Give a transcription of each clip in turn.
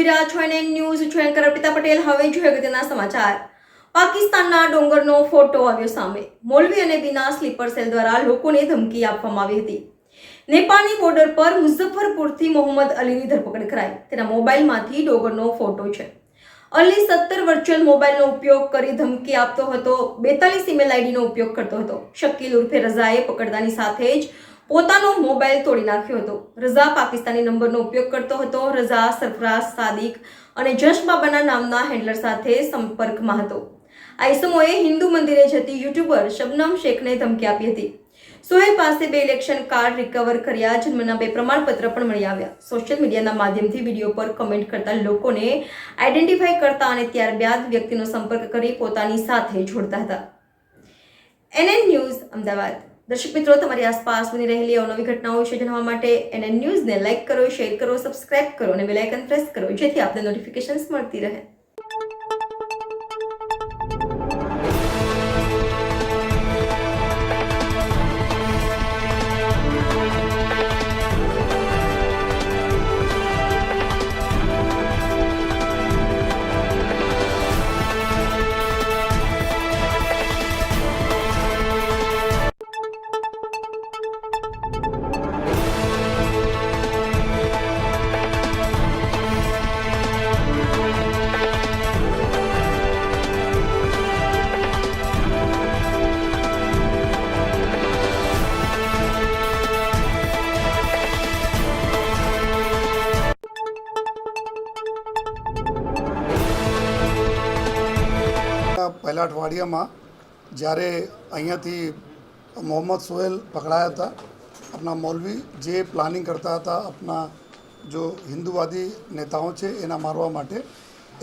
રહ્યા છો અને ન્યૂઝ છું એન્કર અર્પિતા પટેલ। હવે જોઈએ અગત્યના સમાચાર। પાકિસ્તાનના ડોંગરનો ફોટો આવ્યો સામે। મૌલવી અને બીના સ્લીપર સેલ દ્વારા લોકોને ધમકી આપવામાં આવી હતી। નેપાળની બોર્ડર પર મુઝફ્ફરપુરથી મોહમ્મદ અલીની ધરપકડ કરાઈ। તેના મોબાઈલમાંથી ડોંગરનો ફોટો છે। અલી 17 વર્ચ્યુઅલ મોબાઈલનો ઉપયોગ કરી ધમકી આપતો હતો। 42 ઈમેલ આઈડીનો ઉપયોગ કરતો હતો। શકીલ ઉર્ફે રઝાએ પકડતાની સાથે જ પોતાનો મોબાઈલ તોડી નાખ્યો હતો। રઝા પાકિસ્તાની નંબરનો ઉપયોગ કરતો હતો। રઝા સરફરાઝ સાદિક અને જશ બાબાના નામના હેન્ડલર સાથે સંપર્કમાં હતો। આ ઇસમોએ હિન્દુ મંદિરે જતી યુટ્યુબર શબનમ શેખને ધમકી આપી હતી। સોહેલ પાસે 2 ઇલેક્શન કાર્ડ રિકવર કર્યા। જન્મના 2 પ્રમાણપત્ર પણ મળી આવ્યા। સોશિયલ મીડિયાના માધ્યમથી વિડીયો પર કમેન્ટ કરતા લોકોને આઈડેન્ટિફાઈ કરતા અને ત્યારબાદ વ્યક્તિનો સંપર્ક કરી પોતાની સાથે જોડતા હતા। NN news Ahmedabad. દર્શક મિત્રો, તમારી આસપાસ બની રહેલી અવનવી ઘટનાઓ વિશે જાણવા માટે NN ન્યૂઝને લાઇક કરો, શેર કરો, સબસ્ક્રાઇબ કરો અને બેલ આઇકન પ્રેસ કરો, જેથી આપને નોટિફિકેશન્સ મળતી રહે। પહેલા અઠવાડિયામાં જ્યારે અહીંયાથી મોહમ્મદ સોહેલ પકડાયા હતા, આપણા મૌલવી જે પ્લાનિંગ કરતા હતા આપણા જો હિન્દુવાદી નેતાઓ છે એના મારવા માટે,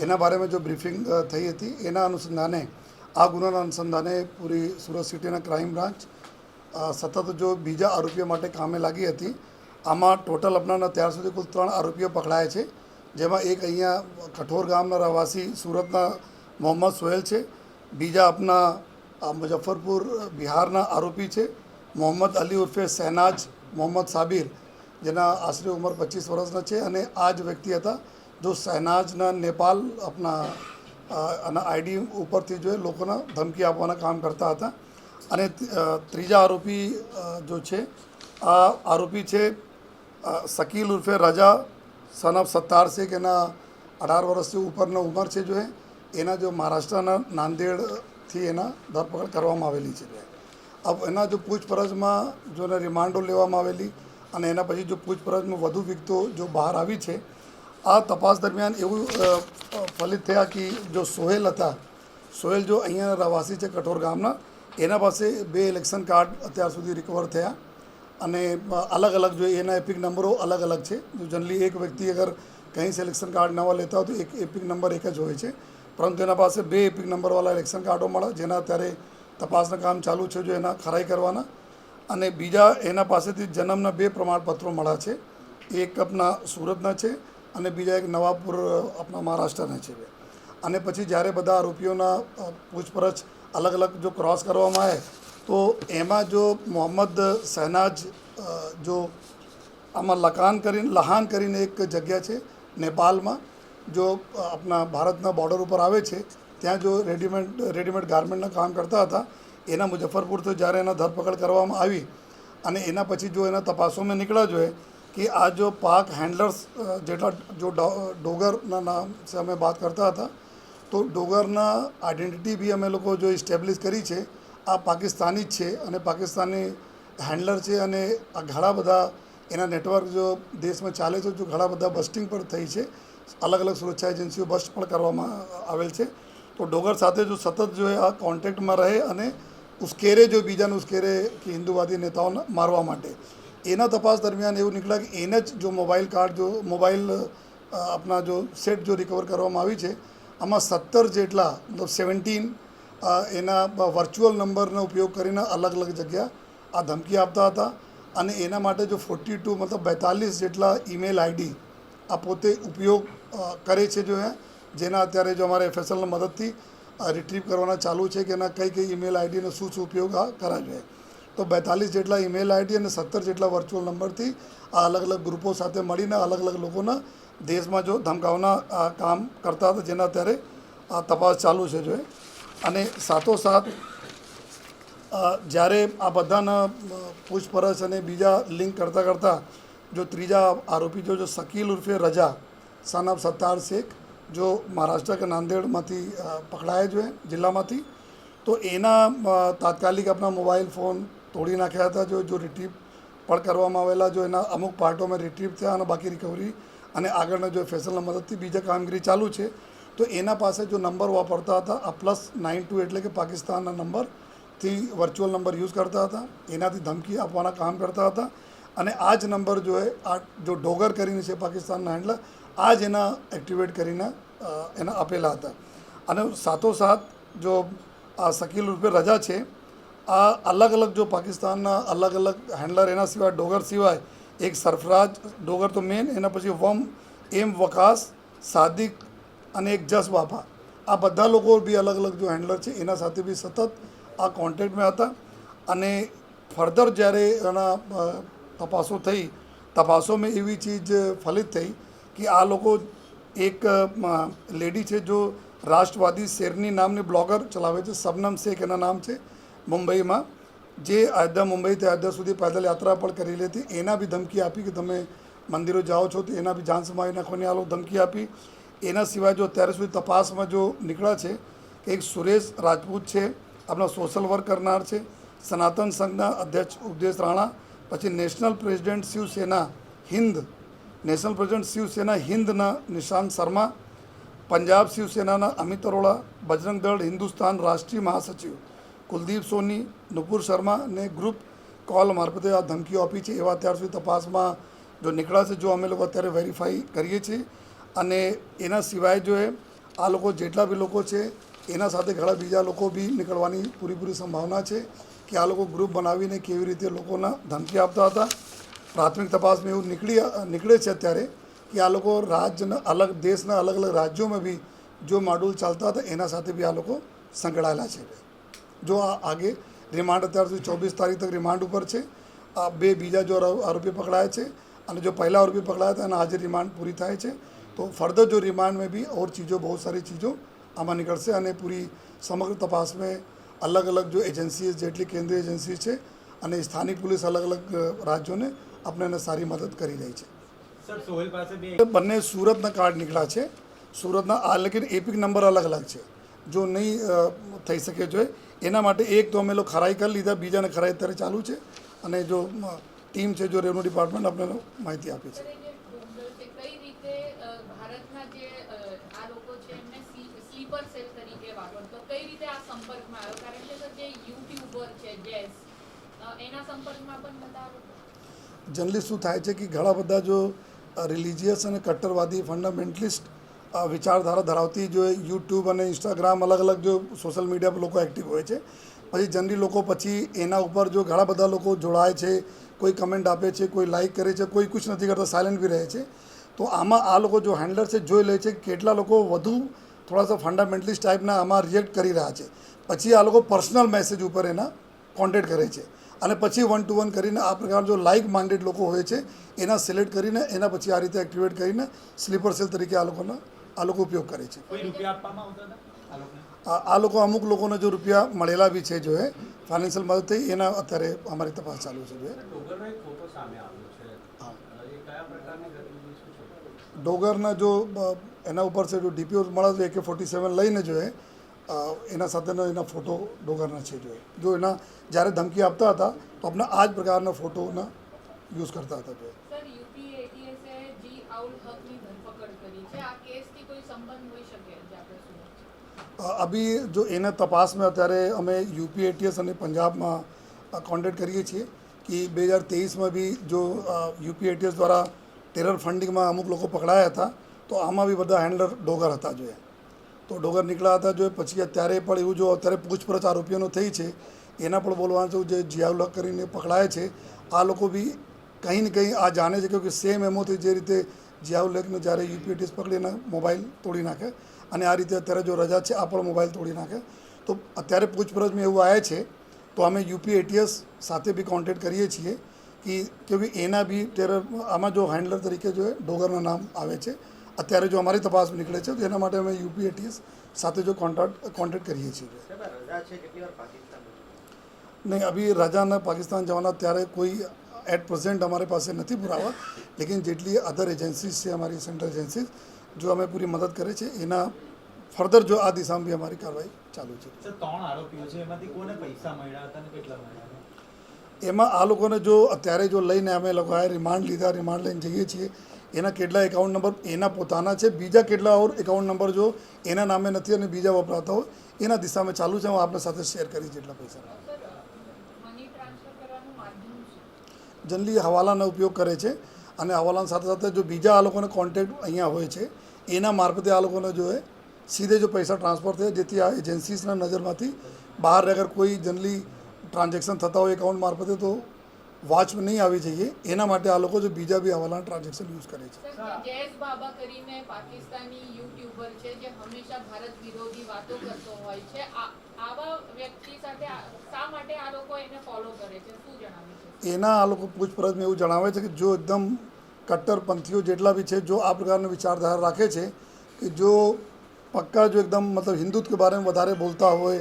એના બારેમાં જો બ્રીફિંગ થઈ હતી એના અનુસંધાને આ ગુનાના અનુસંધાને પૂરી સુરત સિટીના ક્રાઇમ બ્રાન્ચ સતત જો બીજા આરોપીઓ માટે કામે લાગી હતી। આમાં ટોટલ આપણાના ત્યાર સુધી કુલ 3 આરોપીઓ પકડાયા છે, જેમાં એક અહીંયા કઠોર ગામના રહેવાસી સુરતના મોહમ્મદ સોહેલ છે। બીજા આપણા મુઝફ્ફરપુર બિહારના આરોપી છે મોહમ્મદ અલી ઉર્ફે શહેનાજ મોહમ્મદ સાબિર, જેના આશરે ઉંમર 25 વર્ષના છે। અને આ જ વ્યક્તિ હતા જો શહેનાજના નેપાલ આપણા આઈડી ઉપરથી જો લોકોના ધમકી આપવાના કામ કરતા હતા। અને ત્રીજા આરોપી જો છે આ આરોપી છે શકીલ ઉર્ફે રજા સન ઓફ સત્તાર શેખ, એના 18 વર્ષથી ઉપરના ઉંમર છે જો એના જો મહારાષ્ટ્રના નાંદેડથી એના ધરપકડ કરવામાં આવેલી છે। अब એના જો પૂછપરછમાં જો એને રિમાન્ડો લેવામાં આવેલી અને એના પછી જો પૂછપરછમાં વધુ વિગતો જો બહાર આવી છે। આ તપાસ દરમિયાન એવું ફલિત થયા કે જો સોહેલ હતા, સોહેલ જો અહીંયા રહેવાસી છે કઠોર ગામના, એના પાસે 2 ઇલેક્શન કાર્ડ અત્યાર સુધી રિકવર થયા અને અલગ અલગ જો એના એપિક નંબરો અલગ અલગ છે। જો જનરલી એક વ્યક્તિ અગર કંઈ से ઇલેક્શન કાર્ડ નવા લેતા હોય તો એક એપિક નંબર એક જ હોય છે, પરંતુ એના પાસે 2 એપિક નંબરવાળા ઇલેક્શન કાર્ડો મળ્યા, જેના અત્યારે તપાસના કામ ચાલુ છે જો એના ખરાઈ કરવાના। અને બીજા એના પાસેથી જન્મના 2 પ્રમાણપત્રો મળ્યા છે, એક આપણા સુરતના છે અને બીજા એક નવાપુર આપણા મહારાષ્ટ્રના છે। અને પછી જ્યારે બધા આરોપીઓના પૂછપરછ અલગ અલગ જો ક્રોસ કરવામાં આવે તો એમાં જો મોહમ્મદ શહેનાજ જો આમાં લહાન કરીને એક જગ્યા છે નેપાળમાં, જો આપણા ભારતના બોર્ડર ઉપર આવે છે, ત્યાં જો રેડીમેડ ગાર્મેન્ટના કામ કરતા હતા। એના મુઝફ્ફરપુરથી જ્યારે એના ધરપકડ કરવામાં આવી અને એના પછી જો એના તપાસોમાં નીકળ્યા જોઈએ કે આ જો પાક હેન્ડલર્સ જેટલા જો ડોગરના નામ से અમે बात કરતા હતા, તો ડોગરના આઈડેન્ટિટી બી અમે લોકો જો ઇસ્ટેબ્લિશ કરી છે, આ પાકિસ્તાની જ છે અને પાકિસ્તાની હેન્ડલર છે। અને આ ઘણા બધા એના નેટવર્ક જો દેશમાં ચાલે છે, જો ઘણા બધા બસ્ટિંગ પણ થઈ છે, અલગ અલગ સુરક્ષા એજન્સીઓ બસ્ટ પણ કરવામાં આવેલ છે। તો ડોગર સાથે જો સતત જો આ કોન્ટેક્ટમાં રહે અને ઉશ્કેરે જો બીજાને ઉશ્કેરે કે હિન્દુવાદી નેતાઓને મારવા માટે, એના તપાસ દરમિયાન એવું નીકળ્યા કે એને જ જો મોબાઈલ આપણા જો સેટ જો રિકવર કરવામાં આવી છે, આમાં 17 જેટલા મતલબ 17 એના વર્ચ્યુઅલ નંબરનો ઉપયોગ કરીને અલગ અલગ જગ્યા આ ધમકી આપતા હતા। અને એના માટે જો 42 મતલબ 42 જેટલા ઈમેલ આઈડી આ પોતે ઉપયોગ કરે છે જો જેના અત્યારે જો અમારે FSLના મદદથી રિટ્રીવ કરવાના ચાલુ છે કે એના કઈ ઈમેલ આઈડીનો શું ઉપયોગ આ કરા જોઈએ। તો 42 જેટલા ઈમેલ આઈડી અને 17 જેટલા વર્ચ્યુઅલ નંબરથી આ અલગ અલગ ગ્રુપો સાથે મળીને અલગ અલગ લોકોના દેશમાં જો ધમકાવના કામ કરતા હતા, જેના અત્યારે તપાસ ચાલુ છે જો અને સાથોસાથ જ્યારે આ બધાના પૂછપરછ અને બીજા લિંક કરતાં જો ત્રીજા આરોપી જો શકીલ ઉર્ફે રજા सन ऑफ सत्तार शेख जो महाराष्ट्र के नांदेड़ पकड़ाया जो है जिला में, तो एना तात्कालिक अपना मोबाइल फोन तोड़ी नाख्या था जो रिट्रीव पण करवामां आवेला, जो एना अमुक पार्टों में रिट्रीव थया अने बाकी रिकवरी अने आगळना जो फेसलना मददथी बीजा कामगीरी चालू है। तो एना पासे जो नंबर वापरता था आ +92 एटले के पाकिस्तानना नंबर थी वर्चुअल नंबर यूज़ करता था, एनाथी धमकी आपवाना काम करता था અને આ જ નંબર જો હે આ જો ડોગર કરીને છે પાકિસ્તાનના હેન્ડલર, આ જ એના એક્ટિવેટ કરીને એના આપેલા હતા। અને સાથોસાથ જો આ શકીલ ઉર્ફે રજા છે આ અલગ અલગ જો પાકિસ્તાનના અલગ અલગ હેન્ડલર, એના સિવાય ડોગર સિવાય એક સરફરાજ ડોગર તો મેન, એના પછી વમ એમ વકાસ સાદિક અને એક જસ બાપા, આ બધા લોકો બી અલગ અલગ જો હેન્ડલર છે એના સાથે બી સતત આ કોન્ટેક્ટમાં હતા। અને ફર્ધર જ્યારે એના તપાસો થઈ, તપાસોમાં એવી ચીજ ફલિત થઈ કે આ લોકો એક લેડી છે જો રાષ્ટ્રવાદી શેરની નામની બ્લોગર ચલાવે છે, શબનમ શેખ એના નામ છે, મુંબઈમાં, જે અયોધ્યા મુંબઈથી અયોધ્યા સુધી પેદલ યાત્રા પણ કરી લેતી, એના બી ધમકી આપી કે તમે મંદિરો જાઓ છો તો એના બી જાન સમાવી નાખવાની આ લોકો ધમકી આપી। એના સિવાય જો અત્યારે સુધી તપાસમાં જો નીકળ્યા છે કે એક સુરેશ રાજપૂત છે, આપણા સોશિયલ વર્ક કરનાર છે, સનાતન સંઘના અધ્યક્ષ ઉપદેશ રાણા, પછી નેશનલ પ્રેસિડેન્ટ શિવસેના હિન્દના નિશાંત શર્મા, પંજાબ શિવસેનાના અમિત અરોડા, બજરંગ દળ હિન્દુસ્તાન રાષ્ટ્રીય મહાસચિવ કુલદીપ સોની, નુપુર શર્મા ને ગ્રુપ કોલ મારફતે આ ધમકીઓ આપી છે એવા અત્યાર સુધી તપાસમાં જો નીકળ્યા છે, જો અમે લોકો અત્યારે વેરીફાઈ કરીએ છીએ। અને એના સિવાય જો એ આ લોકો જેટલા બી લોકો છે એના સાથે ઘણા બીજા લોકો બી નીકળવાની પૂરી સંભાવના છે કે આ લોકો ગ્રુપ બનાવીને કેવી રીતે લોકોના ધમકી આપતા હતા। પ્રાથમિક તપાસમાં એવું નીકળે છે અત્યારે કે આ લોકો રાજ્યના અલગ દેશના અલગ અલગ રાજ્યોમાં બી જો મોડ્યુલ ચાલતા હતા એના સાથે બી આ લોકો સંકળાયેલા છે। જો આ આગે રિમાન્ડ અત્યાર સુધી 24 તારીખ તક રિમાન્ડ ઉપર છે। આ બે બીજા જો આરોપી પકડાયા છે અને जो पहला आरोपी पकड़ाया था एना आज रिमांड पूरी थाय છે, तो फर्दर जो रिमांड में भी और चीज़ों बहुत सारी चीज़ों आमा निकलશે અને પૂરી સમગ્ર તપાસ में अलग अलग जो एजेंसी જેટલી કેન્દ્રીય એજન્સી છે અને સ્થાનિક પોલીસ અલગ અલગ રાજ્યોને આપણને સારી મદદ કરી રહી છે। સર સોહેલ પાસે બે બંને સુરતના કાર્ડ નીકળ્યા છે, સુરતના આ લેકિન એપિક નંબર અલગ અલગ છે, જો નહીં થઈ શકે જોઈએ એના માટે એક તો અમે લોકો ખરાઈ કરી લીધા, બીજાને ખરાઈ અત્યારે ચાલુ છે અને જો ટીમ છે જો રેવન્યુ ડિપાર્ટમેન્ટ આપણને માહિતી આપી છે। કઈ રીતે ભારતના જે આ લોકો છે એમને સ્લીપર સેલ તરીકે વાપરતો, કઈ રીતે આ સંપર્કમાં આવ્યો? કારણ કે સર જે યુટ્યુબર છે જેસ એના સંપર્કમાં પણ બતાવો। જનરલી શું થાય છે કે ઘણા બધા જો રિલિજિયસ અને કટ્ટરવાદી ફંડામેન્ટલિસ્ટ વિચારધારા ધરાવતી જો યુટ્યુબ અને ઇન્સ્ટાગ્રામ અલગ અલગ જો સોશિયલ મીડિયા પર લોકો એક્ટિવ હોય છે, પછી જનરલી લોકો પછી એના ઉપર જો ઘણા બધા લોકો જોડાય છે, કોઈ કમેન્ટ આપે છે, કોઈ લાઇક કરે છે, કોઈ કુછ નથી કરતા, સાયલેન્ટ બી રહે છે। તો આમાં આ લોકો જો હેન્ડલર છે જોઈ લે છે કે કેટલા લોકો વધુ થોડા સા ફંડામેન્ટલિસ્ટ ટાઈપના આમાં રિએક્ટ કરી રહ્યા છે, પછી આ લોકો પર્સનલ મેસેજ ઉપર એના કોન્ટેક્ટ કરે છે અને પછી 1 to 1 કરીને આ પ્રકાર જો લાઇક માઇન્ડેડ લોકો હોય છે એના સિલેક્ટ કરીને એના પછી આ રીતે એક્ટિવેટ કરીને સ્લીપર સેલ તરીકે આ લોકો ઉપયોગ કરે છે। કોઈ રૂપિયા આપવામાં આવતા હતા આ લોકોને? આ લોકો અમુક લોકોને જો રૂપિયા મળેલા બી છે જો એ ફાઇનાન્શિયલ મદદ થઈ એના અત્યારે અમારી તપાસ ચાલુ છે। જો ડોગરનો એક ફોટો સામે આવ્યો છે, હા, એ કયા પ્રકારની ગતિવિધિ શું છે? ડોગરના જો એના ઉપર છે જો ડીપીઓ મળે તો AK-47 લઈને જો એ એના સાથેનો એના ફોટો ડોગરના છે જો એના જ્યારે ધમકી આપતા હતા તો આપણે આ જ પ્રકારના ફોટોના યુઝ કરતા હતા। જો સર યુપી એટીએસે જી આઉલ હકની ધરપકડ કરી છે, આ કેસથી કોઈ સંબંધ હોઈ શકે જે આપણે શું? અભી જો એના તપાસમાં અત્યારે અમે યુપી એટીએસ અને પંજાબમાં કોન્ટેક્ટ કરીએ છીએ કે 2023માં બી જો યુપી એટીએસ દ્વારા ટેરર ફંડિંગમાં અમુક લોકો પકડાયા હતા, તો આમાં બી બધા હેન્ડલર ડોગર હતા જોઈએ, તો ડોગર નીકળ્યા હતા જોઈએ। પછી અત્યારે પણ એવું જો અત્યારે પૂછપરછ આરોપીઓનો થઈ છે એના પણ બોલવાનું છે, જે જિયાઉલ હક કરીને પકડાય છે આ લોકો બી કંઈ ને કંઈ આ જાણે છે કે સેમ એમોથી જે રીતે જિયાઉલ હકને જ્યારે યુપી એટીએસ પકડીને મોબાઈલ તોડી નાખે અને આ રીતે અત્યારે જો રજા છે આ પણ મોબાઈલ તોડી નાખે, તો અત્યારે પૂછપરછમાં એવું આવે છે તો અમે યુપી એટીએસ સાથે બી કોન્ટેક્ટ કરીએ છીએ कि क्योंकि एना भी टेरर आमा जो हैंडलर तरीके जो है डोगरना नाम આવે છે અત્યારે જો અમારી તપાસમાં નીકળે છે તો એના માટે અમે યુપી એટીએસ સાથે જો કોન્ટેક્ટ કરીએ છીએ नहीं अभी राजा पाकिस्तान जवाना त्यारे कोई एट प्रेजेंट हमारे पास नहीं पुरावा लेकिन जेटली अदर एजेंसीज से हमारी सेंट्रल एजेंसीज जो हमें पूरी मदद करे છે એના ફર્ધર જો આ દિશામાં બી અમારી કાર્યવાહી ચાલુ છે સર 3 આરોપીઓ છે એમાંથી કોને પૈસા મળ્યા હતા અને કેટલા મળ્યા એમાં આ લોકોને જો અત્યારે જો લઈને અમે લોકોએ રિમાન્ડ લીધા રિમાન્ડ લઈને જઈએ છીએ એના કેટલા એકાઉન્ટ નંબર એના પોતાના છે બીજા કેટલા ઓર એકાઉન્ટ નંબર જો એના નામે નથી અને બીજા વપરાતા હોય એના દિશામાં ચાલુ છે હું આપને સાથે શેર કરીશ જેટલા પૈસા મની ટ્રાન્સફર કરવાનું માધ્યમ છે જનરલી હવાલાનો ઉપયોગ કરે છે અને હવાલાની સાથે સાથે જો બીજા આ લોકોને કોન્ટેક્ટ અહીંયા હોય છે એના મારફતે આ લોકોને જો है सीधे जो पैसा ट्रांसफर थे જેથી આ એજન્સીસના નજરમાંથી બહાર અગર કોઈ જનરલી ટ્રાન્ઝેક્શન થતા હોય એકાઉન્ટ મારફતે તો વોચમાં નહીં આવી જઈએ એના માટે આ લોકો જો બીજા બી હવાલાના ટ્રાન્ઝેક્શન યુઝ કરે છે જયેશ બાબા કરીને પાકિસ્તાની યુટ્યુબર છે જે હંમેશા ભારત વિરોધી વાતો કરતો હોય છે આવા વ્યક્તિ સાથે શા માટે આ લોકો એને ફોલો કરે છે શું જણાવે છે એના આ લોકો પૂછપરછમાં એવું જણાવે છે કે જો એકદમ કટ્ટરપંથીઓ જેટલા બી છે जो આ પ્રકારની વિચારધારા રાખે છે કે જો पक्का जो एकदम मतलब हिंदुत्व के बारे में વધારે बोलता હોય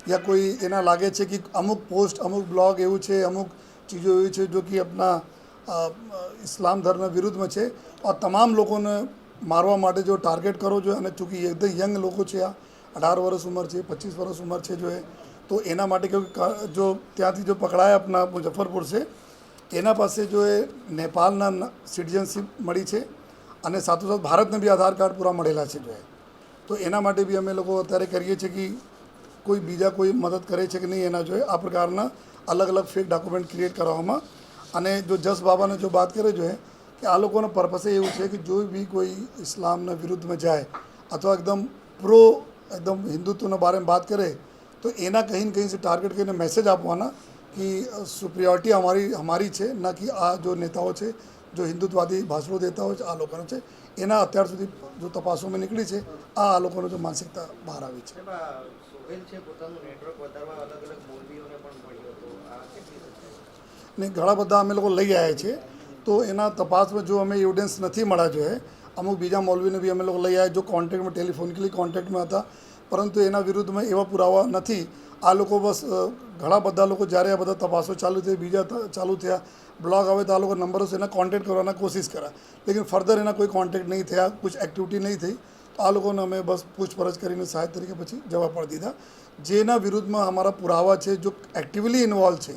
या कोई एना लागे છે कि अमुक पोस्ट अमुक ब्लॉग એવું છે अमुक चीज़ों એવી છે जो कि अपना इस्लाम धर्म विरुद्धમાં છે और तमाम લોકોને મારવા માટે જો ટાર્ગેટ કરો જો અને ચૂંકી એકદમ યંગ લોકો છે આ 18 વર્ષ ઉંમર છે 25 વર્ષ ઉંમર છે જો તો એના માટે જો ત્યાંથી જો પકડાયા अपना मुजफ्फरपुर से એના પાસે જો નેપાળના સિટીઝનશીપ મળી છે અને સાથોસાથ ભારતને બી આધાર કાર્ડ પૂરા મળેલા છે જો तो एना माटे भी अमे लोग अत्यारे करीए छे कि कोई बीजा कोई मदद करे छे कि नहीं एना जो है आ प्रकारना अलग अलग फेक डॉक्यूमेंट क्रिएट करवामां अने जो जस बाबा ने जो बात करे जो है कि आ लोगों पर्पस एवं है कि जो भी कोई इस्लाम विरुद्ध में जाए अथवा एकदम प्रो एकदम हिंदुत्व बारे में बात करे तो एना कहीं न कहीं से टारगेट कर मैसेज आपवाना कि सुप्रियोरिटी हमारी है ना कि आ जो नेताओं है जो हिंदुत्ववादी भाषणों देता हो आ लोगों है एना अत्यार सुधी जो तपासों में निकली है आ लोगों जो मानसिकता बहार आई है नहीं घણા બધા અમે લોકો લઈ આવ્યા છે તો એના તપાસમાં જો અમે એવિડન્સ નથી મળ્યા જો है અમુક બીજા મૌલવીને બી અમે લોકો લઈ આવ્યા जो કોન્ટેક્ટમાં ટેલિફોનિકલી કોન્ટેક્ટમાં હતા પરંતુ એના વિરુદ્ધમાં એવા પુરાવા નથી આ લોકો બસ ઘણા બધા લોકો જ્યારે આ બધા તપાસો ચાલુ થઈ બીજા ચાલુ થયા ब्लॉग आवे तो आ लोग नंबरों से कॉन्टेक्ट करवाना कोशिश करा लेकिन फर्दर एना कोई कॉन्टेक्ट नहीं थे कुछ एक्टिविटी नहीं थी तो आ लोगों ने हमें बस पूछपरछ कर सहायता तरीके पीछे जवाब पड़ दीधा जेना विरुद्ध में हमारा पुरावा है जो एक्टिवली इन्वॉल्व है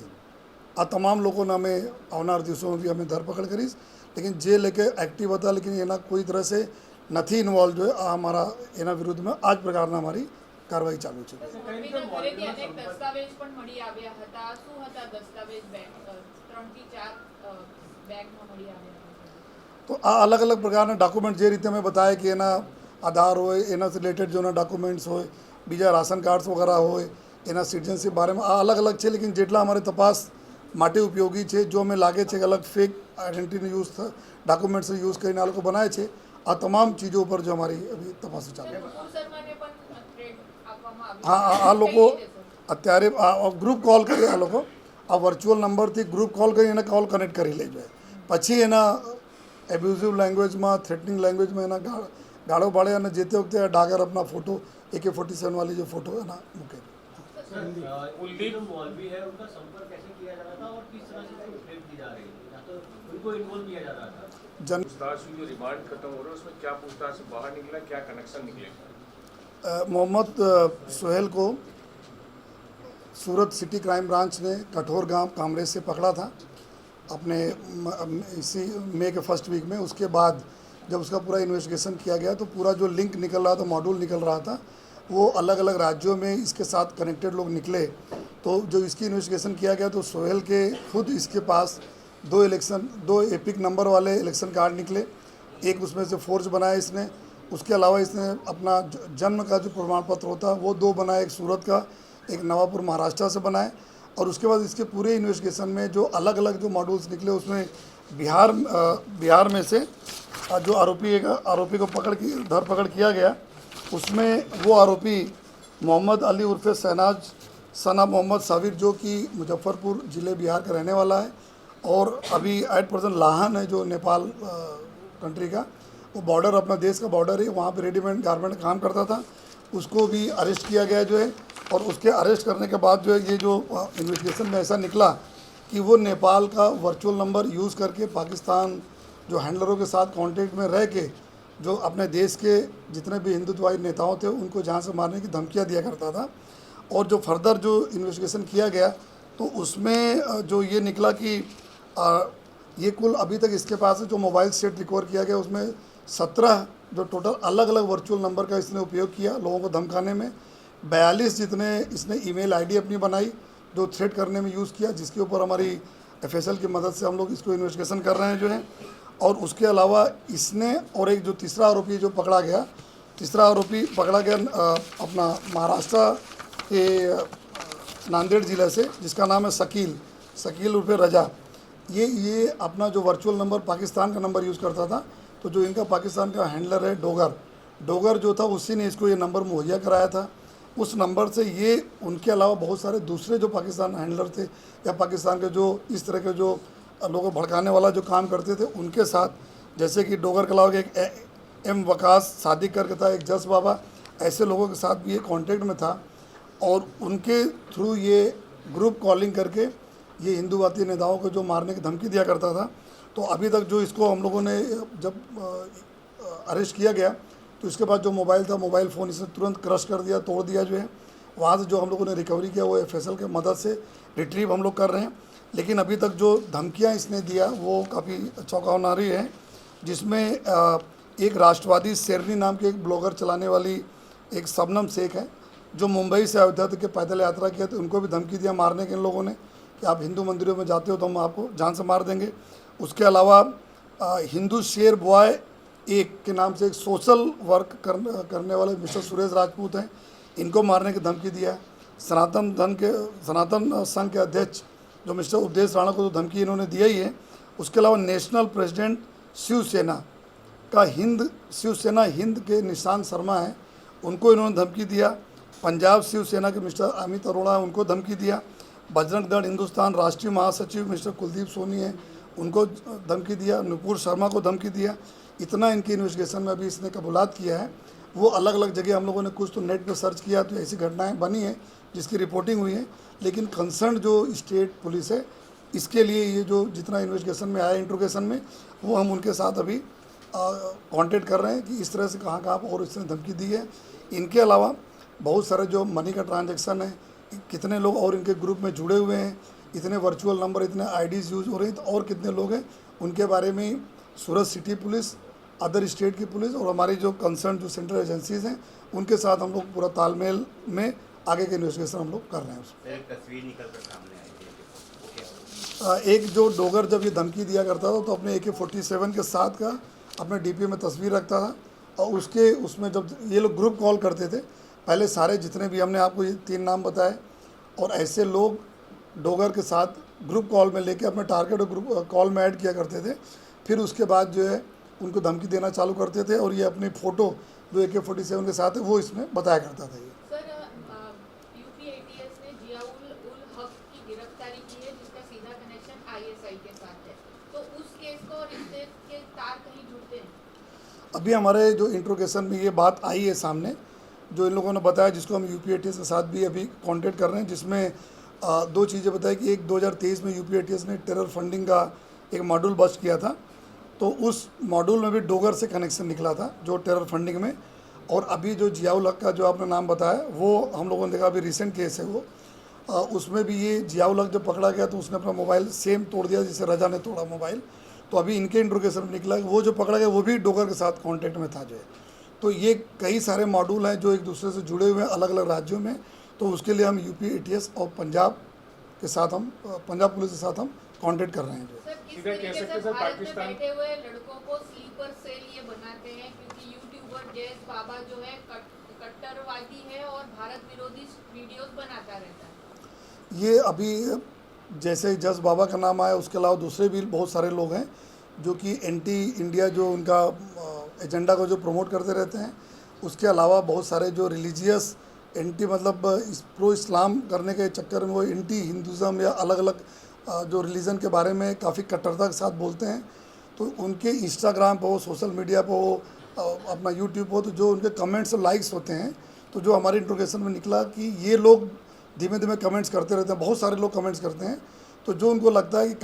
आ तमाम लोगों ने हमें आवनार दिवसों में भी हमें धरपकड़ करीश लेकिन जे लेके एक्टिव था लेकिन एना कोई तरह से नहीं इन्वॉल्व जो है आ हमारा एना विरुद्ध में आज प्रकार हमारी कार्रवाई चालू है દસ્તાવેજ પણ મળી આવ્યા હતા શું હતા દસ્તાવેજ બેંક 3 થી 4 બેંકમાં મળી આવ્યા तो आ अलग अलग प्रकार डॉक्यूमेंट जे रीते मैं बताया कि एना आधार हो एना से रिलेटेड जो डॉक्यूमेंट्स हो बीजा राशन कार्ड्स वगैरह हो एना सिटीजनशिप बारे में आ अलग अलग है लेकिन जेटला हमारे तपास माटे उपयोगी है जो हमें लागे कि अलग fake identity use documents use कर लोग बनाए थे आ तमाम चीज़ों पर जो हमारी अभी तपास चालू है हाँ आ लोग अत्यारे ग्रुप कॉल करी आ लोग आ वर्चुअल नंबर थी ग्रुप कॉल कर कॉल कनेक्ट करी ले जो पछी एना एब्यूजिव लैंग्वेज में थ्रेटनिंग लैंग्वेज में एना गाड़ो बाड़े अने जेते वखते डागर अपना फोटो AK-47 वाली जो फोटो है ना मूके कुलदीप मौलवी है उनका संपर्क कैसे किया जा रहा था और किस तरह से ट्रीट की जा रही है तो उनको इन्वॉल्व किया जा रहा था पूछताछ जो रिमांड खत्म हो रहा है उसमें क्या पूछताछ से बाहर निकला क्या कनेक्शन निकले मोहम्मद सोहेल को सूरत सिटी क्राइम ब्रांच ने कठोर गांव कामरेज से पकड़ा था अपने इसी मई के फर्स्ट वीक में उसके बाद जब उसका पूरा इन्वेस्टिगेशन किया गया तो पूरा जो लिंक निकल रहा था मॉड्यूल निकल रहा था वो अलग अलग राज्यों में इसके साथ कनेक्टेड लोग निकले तो जो इसकी इन्वेस्टिगेशन किया गया तो सोहेल के खुद इसके पास दो एपिक नंबर वाले इलेक्शन कार्ड निकले एक उसमें से फोर्ज बनाया इसने उसके अलावा इसने अपना जन्म का जो प्रमाण पत्र होता है वो 2 बनाए एक सूरत का एक नवापुर महाराष्ट्र से बनाए और उसके बाद इसके पूरे इन्वेस्टिगेशन में जो अलग अलग जो मॉड्यूल्स निकले उसमें बिहार में से जो आरोपी को धरपकड़ किया गया उसमें वो आरोपी मोहम्मद अली उर्फे शहनाज सना मोहम्मद साबिर जो कि मुजफ्फरपुर ज़िले बिहार का रहने वाला है और अभी एट प्रेजेंट लाहन है जो नेपाल कंट्री का, वो बॉर्डर अपना देश का बॉर्डर है, वहाँ पे रेडीमेड गारमेंट काम करता था, उसको भी अरेस्ट किया गया जो है। और उसके अरेस्ट करने के बाद जो है ये जो इन्वेस्टिगेशन में ऐसा निकला कि वो नेपाल का वर्चुअल नंबर यूज़ करके पाकिस्तान जो हैंडलरों के साथ कांटेक्ट में रह के जो अपने देश के जितने भी हिंदुत्ववादी नेताओं थे उनको जान से मारने की धमकियाँ दिया करता था। और जो फर्दर जो इन्वेस्टिगेशन किया गया तो उसमें जो ये निकला कि ये कुल अभी तक इसके पास जो मोबाइल सेट रिकवर किया गया उसमें 17 जो टोटल अलग अलग वर्चुअल नंबर का इसने उपयोग किया लोगों को धमकाने में। 42 जितने इसने ईमेल आईडी अपनी बनाई जो थ्रेट करने में यूज़ किया, जिसके ऊपर हमारी एफएसएल की मदद से हम लोग इसको इन्वेस्टिगेशन कर रहे हैं जो है। और उसके अलावा इसने और एक जो तीसरा आरोपी जो पकड़ा गया, तीसरा आरोपी पकड़ा गया अपना महाराष्ट्र के नांदेड़ ज़िले से, जिसका नाम है शकील उर्फे रजा। ये अपना जो वर्चुअल नंबर पाकिस्तान का नंबर यूज़ करता था। तो जो इनका पाकिस्तान का हैंडलर है डोगर जो था उसी ने इसको ये नंबर मुहैया कराया था। उस नंबर से ये उनके अलावा बहुत सारे दूसरे जो पाकिस्तान हैंडलर थे या पाकिस्तान के जो इस तरह के जो लोगों को भड़काने वाला जो काम करते थे उनके साथ, जैसे कि डोगर के अलावा एक एम वकास सादिक करके था, एक जस बाबा, ऐसे लोगों के साथ भी ये कांटेक्ट में था। और उनके थ्रू ये ग्रुप कॉलिंग करके ये हिंदूवादी नेताओं को जो मारने की धमकी दिया करता था। तो अभी तक जो इसको हम लोगों ने जब अरेस्ट किया गया तो इसके बाद जो मोबाइल था, मोबाइल फ़ोन इसने तुरंत क्रश कर दिया, तोड़ दिया जो है। वहाँ से जो हम लोगों ने रिकवरी किया वो एफएसएल के मदद से रिट्रीव हम लोग कर रहे हैं। लेकिन अभी तक जो धमकियाँ इसने दिया वो काफ़ी चौंकावनारी है, जिसमें एक राष्ट्रवादी शेरनी नाम के एक ब्लॉगर चलाने वाली एक शबनम शेख है जो मुंबई से अयोध्या तक के पैदल यात्रा किया, तो उनको भी धमकी दिया मारने के इन लोगों ने कि आप हिंदू मंदिरों में जाते हो तो हम आपको जान से मार देंगे। उसके अलावा हिंदू शेर बॉय एक के नाम से एक सोशल वर्क करने वाले मिस्टर सुरेश राजपूत हैं, इनको मारने की धमकी दिया है। सनातन संघ के अध्यक्ष जो मिस्टर उपदेश राणा को तो धमकी इन्होंने दिया ही है। उसके अलावा नेशनल प्रेसिडेंट शिवसेना हिंद के निशांत शर्मा हैं, उनको इन्होंने धमकी दिया। पंजाब शिवसेना के मिस्टर अमित अरोड़ा हैं, उनको धमकी दिया। बजरंग दल हिंदुस्तान राष्ट्रीय महासचिव मिस्टर कुलदीप सोनी हैं, उनको धमकी दिया। नुपुर शर्मा को धमकी दिया। इतना इनकी इन्वेस्टिगेशन में अभी इसने कबूलात किया है। वो अलग अलग जगह हम लोगों ने कुछ तो नेट पे सर्च किया तो ऐसी घटनाएं बनी हैं जिसकी रिपोर्टिंग हुई है। लेकिन कंसर्न जो स्टेट पुलिस है इसके लिए ये जो जितना इन्वेस्टिगेशन में आया इंट्रोगेशन में वो हम उनके साथ अभी कांटेक्ट कर रहे हैं कि इस तरह से कहाँ और इसने धमकी दी है। इनके अलावा बहुत सारे जो मनी का ट्रांजैक्शन है, कितने लोग और इनके ग्रुप में जुड़े हुए हैं, इतने वर्चुअल नंबर, इतने आईडीज़ यूज़ हो रही हैं, तो और कितने लोग हैं उनके बारे में सूरत सिटी पुलिस, अदर स्टेट की पुलिस और हमारी जो कंसर्न जो सेंट्रल एजेंसीज हैं उनके साथ हम लोग पूरा तालमेल में आगे के इन्वेस्टिगेशन हम लोग कर रहे हैं। एक तस्वीर निकल कर सामने आई थी। एक जो डोगर जब ये धमकी दिया करता था तो अपने AK-47 के साथ का अपने DP में तस्वीर रखता था और उसमें जब ये लोग ग्रुप कॉल करते थे, पहले सारे जितने भी हमने आपको ये 3 नाम बताए और ऐसे लोग डोगर के साथ ग्रुप कॉल में लेके अपने टारगेट और ग्रुप कॉल में ऐड किया करते थे। फिर उसके बाद जो है उनको धमकी देना चालू करते थे और ये अपनी फ़ोटो जो AK-47 के साथ है वो इसमें बताया करता था। ये सर यूपी ATS ने जियाउल उल हक की गिरफ्तारी की है जिसका सीधा कनेक्शन ISI के साथ है, तो उस केस को और इस केस के तार कहीं जुड़ते हैं? अभी हमारे जो इंट्रोगेशन में ये बात आई है सामने, जो इन लोगों ने बताया, जिसको हम यूपी ATS के साथ भी अभी कांटेक्ट कर रहे हैं, जिसमें 2 चीज़ें बताई कि एक 2023 में यूपी ATS ने टेरर फंडिंग का एक मॉड्यूल बस्ट किया था, तो उस मॉड्यूल में भी डोगर से कनेक्शन निकला था जो टेरर फंडिंग में। और अभी जो जियाउल हक का जो आपने नाम बताया वो हम लोगों ने देखा अभी रिसेंट केस है वो, उसमें भी ये जियाउल हक जब पकड़ा गया तो उसने अपना मोबाइल सेम तोड़ दिया जिसे रजा ने तोड़ा मोबाइल। तो अभी इनके इंट्रोगेशन में निकला वो जो पकड़ा गया वो भी डोगर के साथ कॉन्टेक्ट में था जो है। तो ये कई सारे मॉड्यूल हैं जो एक दूसरे से जुड़े हुए हैं अलग अलग राज्यों में, तो उसके लिए हम यूपी ATS और पंजाब पुलिस के साथ हम कांटेक्ट कर रहे हैं। सर किस सीधा कह तरीके सकते से सर भारत में पाकिस्तान बैठे हुए लड़कों को स्लीपर सेल ये बनाते हैं क्योंकि यूट्यूबर जैस बाबा जो है कट्टरवादी है और भारत विरोधी वीडियोस बनाता रहता है। ये अभी जैसे जस बाबा का नाम आया उसके अलावा दूसरे भी बहुत सारे लोग हैं जो कि एंटी इंडिया जो उनका एजेंडा को जो प्रमोट करते रहते हैं। उसके अलावा बहुत सारे जो रिलीजियस एंटी मतलब प्रो इस्लाम करने के चक्कर में वो एंटी हिंदुज़म या अलग अलग जो रिलीजन के बारे में काफ़ी कट्टरता के साथ बोलते हैं, तो उनके इंस्टाग्राम पर हो, सोशल मीडिया पर हो, अपना यूट्यूब हो, तो जो उनके कमेंट्स और लाइक्स होते हैं, तो जो हमारी इंट्रोगेशन में निकला कि ये लोग धीमे धीमे कमेंट्स करते रहते हैं, बहुत सारे लोग कमेंट्स करते हैं, तो जो उनको लगता है कि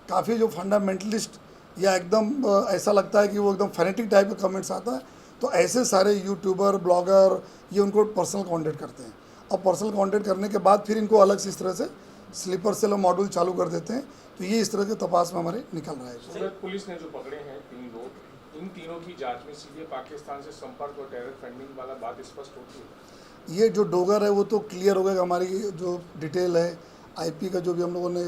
काफ़ी जो फंडामेंटलिस्ट या एकदम ऐसा लगता है कि वो एकदम फैनेटिक टाइप का कमेंट्स आता है, तो ऐसे सारे यूट्यूबर, ब्लॉगर ये उनको पर्सनल कांटेक्ट करते हैं, और पर्सनल कांटेक्ट करने के बाद फिर इनको अलग से इस तरह से स्लीपर सेल मॉड्यूल चालू कर देते हैं। तो ये इस तरह के तपास में हमारे निकल रहा है। सूरत पुलिस ने जो पकड़े हैं 3 लोग, इन तीनों की जांच में सीधे पाकिस्तान से संपर्क और टेरर फंडिंग वाला बात स्पष्ट होती है। ये जो डोगर है वो तो क्लियर हो गया कि हमारी जो डिटेल है, आईपी का जो भी हम लोगों ने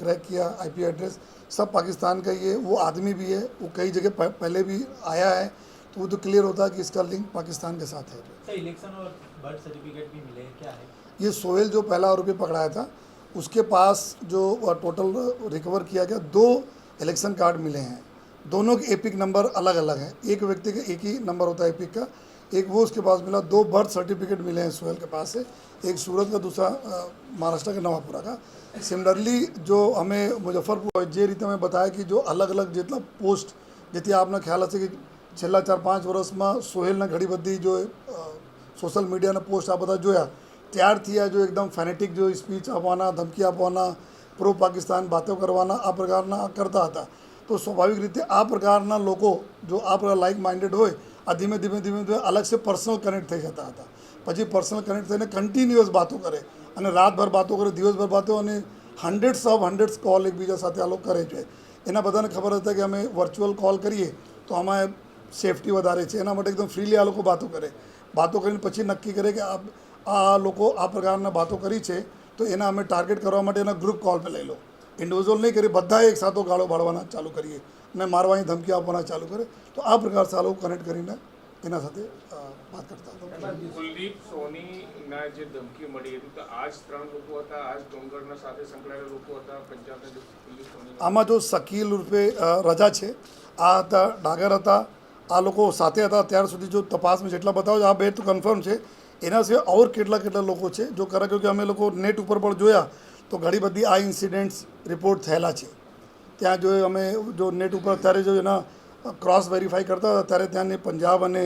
क्रैक किया, आईपी एड्रेस सब पाकिस्तान का ही है। वो आदमी भी है, वो कई जगह पहले भी आया है, तो वो तो क्लियर होता है कि इसका लिंक पाकिस्तान के साथ है। सर, इलेक्शन और बर्थ सर्टिफिकेट भी मिले, क्या है? ये सोहेल जो पहला आरोपी पकड़ाया था, उसके पास जो टोटल रिकवर किया गया 2 इलेक्शन कार्ड मिले हैं। दोनों के एपिक नंबर अलग अलग हैं, एक व्यक्ति का एक ही नंबर होता है एपिक का, एक वो उसके पास मिला। 2 बर्थ सर्टिफिकेट मिले हैं सोहेल के पास से, एक सूरत का, दूसरा महाराष्ट्र के नवापुरा का। सिमिलरली जो हमें मुजफ्फरपुर जे रीते में बताया कि जो अलग अलग जितना पोस्ट जेથી आपने ख्याल हશે कि છેલ્લા 4-5 વર્ષમાં સોહેલના ઘણી બધી जो સોશિયલ મીડિયાના પોસ્ટ આ બધા જોયા, ત્યારથી આ જો એકદમ ફેનેટિક જો સ્પીચ આપવાના, ધમકી આપવાના, પ્રો પાકિસ્તાન વાતો કરવાના આ પ્રકારના કરતા હતા, તો સ્વાભાવિક રીતે આ પ્રકારના લોકો જો આ પ્રકાર લાઇક માઇન્ડેડ હોય, આ ધીમે ધીમે અલગ से पर्सनल કનેક્ટ થઈ જતા હતા। પછી पर्सनल કનેક્ટ થઈને કન્ટિન્યુઅસ વાતો કરે અને રાતભર વાતો કરે, દિવસભર વાતો, અને હંડ્રેડ્સ કોલ એકબીજા સાથે આ લોકો કરે છે। એના બધાને ખબર હતા કે અમે વર્ચ્યુઅલ કોલ કરીએ તો આમાં સેફટી વધારે છે, એના માટે એકદમ ફ્રીલી આ લોકો વાતો કરીને પછી નક્કી કરે કે આ લોકો આ પ્રકારના વાતો કરી છે, તો એના અમે ટાર્ગેટ કરવા માટે એના ગ્રુપ કોલ પર લઈ લો, ઇન્ડિવિજ્યુઅલ નહીં કરી, બધા એક સાથે ગાળો બાળવાના ચાલુ કરીએ અને મારવાની ધમકી આપવાના ચાલુ કરે, તો આ પ્રકાર से આ લોકો કનેક્ટ કરીને એના સાથે વાત કરતા હતા। કુલદીપ સોનીના જે ધમકી મળી હતી, તો આ જ 3 લોકો હતા, આ જ ડોંગરના સાથે સંકળાયેલા લોકો હતા પંજાબના જે કુલદીપ સોની? આમાં જો શકીલ ઉર્ફે રજા છે, આ હતા ડાગર હતા, આ લોકો સાથે હતા ત્યાર સુધી જો તપાસમાં જેટલા બતાવો આ 2 તો કન્ફર્મ છે, એના સિવાય ઓર કેટલા લોકો છે જો ખરા, કે અમે લોકો નેટ ઉપર પણ જોયા તો ઘણી બધી આ ઇન્સિડન્ટ્સ રિપોર્ટ થયેલા છે। ત્યાં જો અમે જો નેટ ઉપર અત્યારે જો એના ક્રોસ વેરીફાઈ કરતા હતા ત્યારે ત્યાંની પંજાબ અને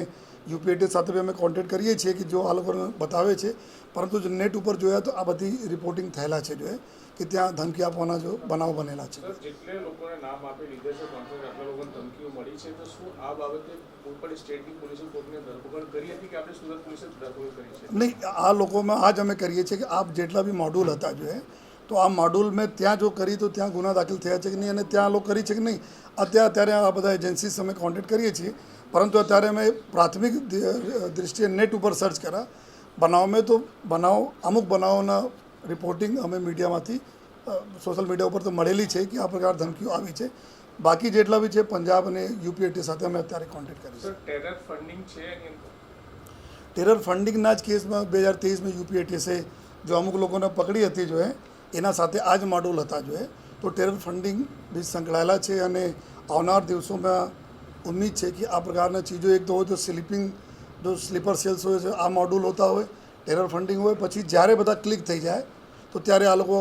યુપીએટી સાથે બી અમે કોન્ટેક્ટ કરીએ છીએ કે જો આ લોકોને બતાવે છે, પરંતુ જો નેટ ઉપર જોયા તો આ બધી રિપોર્ટિંગ થયેલા છે જો કે ત્યાં ધમકી આપવાના જો બનાવ બનેલા છે। જેટલે લોકોને નામ આપી લીધે છે, કોન્ટ્રાક્ટ આટલા લોકોને ધમકીઓ મળી છે, તો શું આ બાબતે કોઈ પણ સ્ટેટની પોલીસે કોઈને ધરપકડ કરી હતી કે આપણે સુરત પોલીસે ધરપકડ કરી છે? નહીં, આ લોકોમાં આ જ અમે કરીએ છીએ કે આપ જેટલા બી મોડ્યુલ હતા જો તો આ મોડ્યુલ મેં ત્યાં જો કરી તો ત્યાં ગુના દાખલ થયા છે કે નહીં, અને ત્યાં લોકો કરી છે કે નહીં, અત્યારે આ બધા એજન્સીસ અમે કોન્ટેક્ટ કરીએ છીએ, પરંતુ અત્યારે અમે પ્રાથમિક દૃષ્ટિએ નેટ ઉપર સર્ચ કર્યા બનાવમાં, તો અમુક બનાવોના રિપોર્ટિંગ અમે મીડિયામાંથી સોશિયલ મીડિયા ઉપર તો મળેલી છે કે આ પ્રકાર ધમકીઓ આવી છે। બાકી જેટલા બી છે પંજાબ અને યુપીએટી સાથે અમે અત્યારે કોન્ટેક્ટ કરીએ છીએ। ટેરર ફંડિંગ છે એની અંદર? ટેરર ફંડિંગના જ કેસમાં 2023 યુપીએટીસે જો અમુક લોકોને પકડી હતી જો એના સાથે આ જ મોડ્યુલ હતા જો તો ટેરર ફંડિંગ બી સંકળાયેલા છે, અને આવનાર દિવસોમાં ઉમ્મીદ છે કે આ પ્રકારના ચીજો એક તો હોય તો સ્લીપર સેલ્સ હોય છે, આ મોડ્યુલ હોતા હોય, ટેરર ફંડિંગ હોય, પછી જ્યારે બધા ક્લિક થઈ જાય તો ત્યારે આ લોકો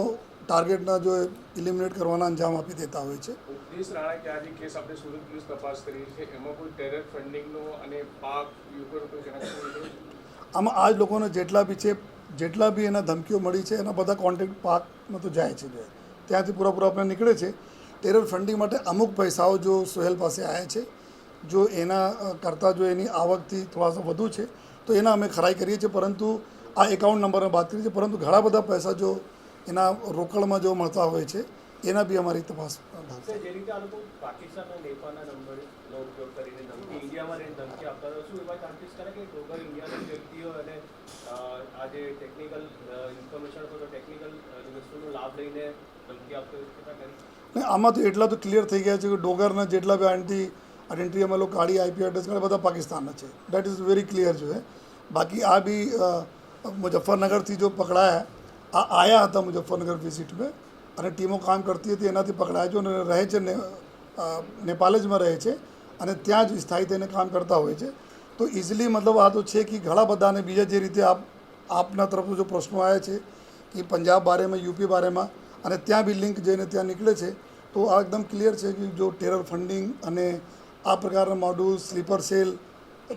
ટાર્ગેટના જો ઇલિમિનેટ કરવાના અંજામ આપી દેતા હોય છે। ઉપદેશ રાણા કે આ જે કેસ આપણે સુરત પોલીસ તપાસ કરી છે, એમાં કોઈ ટેરર ફંડિંગનો અને પાક યુક્રેન કોઈ કનેક્શન? આમાં આ જ લોકોને જેટલા બી એના ધમકીઓ મળી છે એના બધા કોન્ટેક્ટ પાકમાં તો જાય છે, ત્યાંથી પૂરા આપણે નીકળે છે। ટેરર ફંડિંગ માટે અમુક પૈસાઓ જો સોહેલ પાસે આવ્યા છે, જો એના કરતાં જો એની આવકથી થોડા વધુ છે તો એના અમે ખરાઈ કરીએ છીએ, પરંતુ આ એકાઉન્ટ નંબરની વાત કરીએ છીએ, પરંતુ ઘણા બધા પૈસા જો એના રોકડમાં જો મળતા હોય છે એના બી અમારી તપાસ। જે રીતે આ લોકો પાકિસ્તાન અને નેપાળના નંબરનો ઉપયોગ કરીને ધમકી ઇન્ડિયામાં રહીને ધમકી આપતા હતા, શું એવા ચાન્સીસ કરે કે ડોગર ઇન્ડિયાના વ્યક્તિઓ અને આ જે ટેકનિકલ ઇન્ફોર્મેશન અથવા તો ટેકનિકલ વસ્તુનો લાભ લઈને ધમકી આપતો કરી? ને આમાં તો એટલા તો ક્લિયર થઈ ગયા છે કે ડોગરના જેટલા બી આઈડેન્ટિટી અમે લોકો કાઢી, આઈપી એડ્રેસ કાઢી, બધા પાકિસ્તાનના છે, દેટ ઇઝ વેરી ક્લિયર જો બાકી આ બી મુઝફ્ફરનગરથી જો પકડાયા, આ આયા હતા મુઝફ્ફરનગર વિઝિટ में અને ટીમો કામ કરતી હતી, એનાથી પકડાયા છે અને રહે છે નેપાળમાં રહે છે અને ત્યાં જ સ્થાયી થઈને કામ કરતા હોય છે। તો ઇઝીલી મતલબ આ તો છે કે ઘણા બધા અને બીજા જે રીતે આપના તરફથી જો પ્રશ્નો આવ્યા છે કે પંજાબ બારેમાં, યુપી બારેમાં, અને ત્યાં બી લિંક જઈને ત્યાં નીકળે છે તો આ એકદમ ક્લિયર છે કે જો ટેરર ફંડિંગ અને આ પ્રકારના મોડ્યુલ સ્લીપર સેલ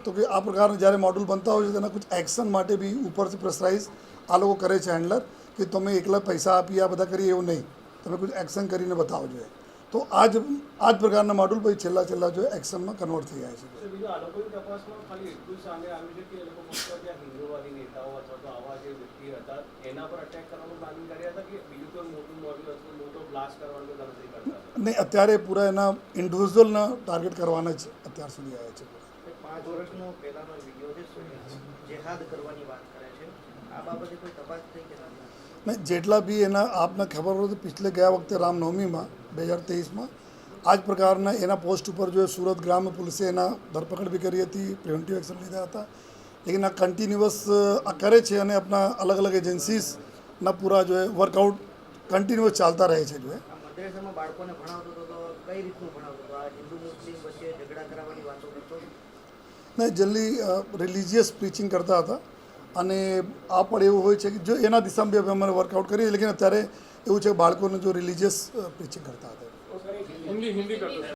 તો કે આ પ્રકારના જ્યારે મોડ્યુલ બનતા હોય છે તેના કુછ એક્શન માટે બી ઉપરથી પ્રેશરાઇઝ આ લોકો કરે છે હેન્ડલર કે તમે એકલા પૈસા આપી આ બધા કરીએ એવું નહીં, તમે કુછ એક્શન કરીને બતાવો જોઈએ. તો આ જ પ્રકારના મોડ્યુલ પછી છેલ્લા જો એક્શનમાં કન્વર્ટ થઈ જાય છે. બીજું આ લોકોની તપાસમાં ખાલી એટલું જ સામે આવ્યું છે કે એ લોકો ફક્ત ત્યાં હિન્દુવાદી નેતાઓ અથવા તો આવા જે વ્યક્તિ હતા એના પર અટેક કરવાનું પ્લાનિંગ કર્યા હતા કે બીજું કોઈ મોટું મોડ્યુલ અથવા મોટો બ્લાસ્ટ કરવાનું ગણતરી કરતા હતા? નહીં, અત્યારે પૂરા એના ઇન્ડિવિજ્યુઅલના ટાર્ગેટ કરવાના જ અત્યાર સુધી આવ્યા છે. 5 વર્ષનો પહેલાનો વિડીયો છે, જેહાદ કરવાની વાત કરે છે, આ બાબતે કોઈ તપાસ થઈ કે નથી? નહીં, જેટલા બી એના આપને ખબર હોય તો પિછલે ગયા વખતે રામનવમીમાં 2023માં આ જ પ્રકારના એના પોસ્ટ ઉપર જો સુરત ગ્રામ્ય પોલીસે એના ધરપકડ બી કરી હતી, પ્રિવેન્ટિવ એક્શન લીધા હતા. લેકિન આ કન્ટિન્યુઅસ આ કરે છે અને આપણા અલગ અલગ એજન્સીસના પૂરા જો વર્કઆઉટ કન્ટિન્યુઅસ ચાલતા રહે છે. જો આ મદ્રેસામાં બાળકોને ભણાવતો હતો તો કઈ રીતનું ભણાવતો હતો? આ હિન્દુ મુસ્લિમ વચ્ચે ઝઘડા કરાવવાની વાતો કરતો? નહીં, જલ્દી રિલિજિયસ પ્રીચિંગ કરતા હતા અને આ પણ એવું હોય છે કે જો એના દિશામાં બી અમે વર્કઆઉટ કરીએ, લેકિન અત્યારે એવું છે કે બાળકોને જો રિલિજિયસ પ્રીચિંગ કરતા હતા. હિન્દી કરતો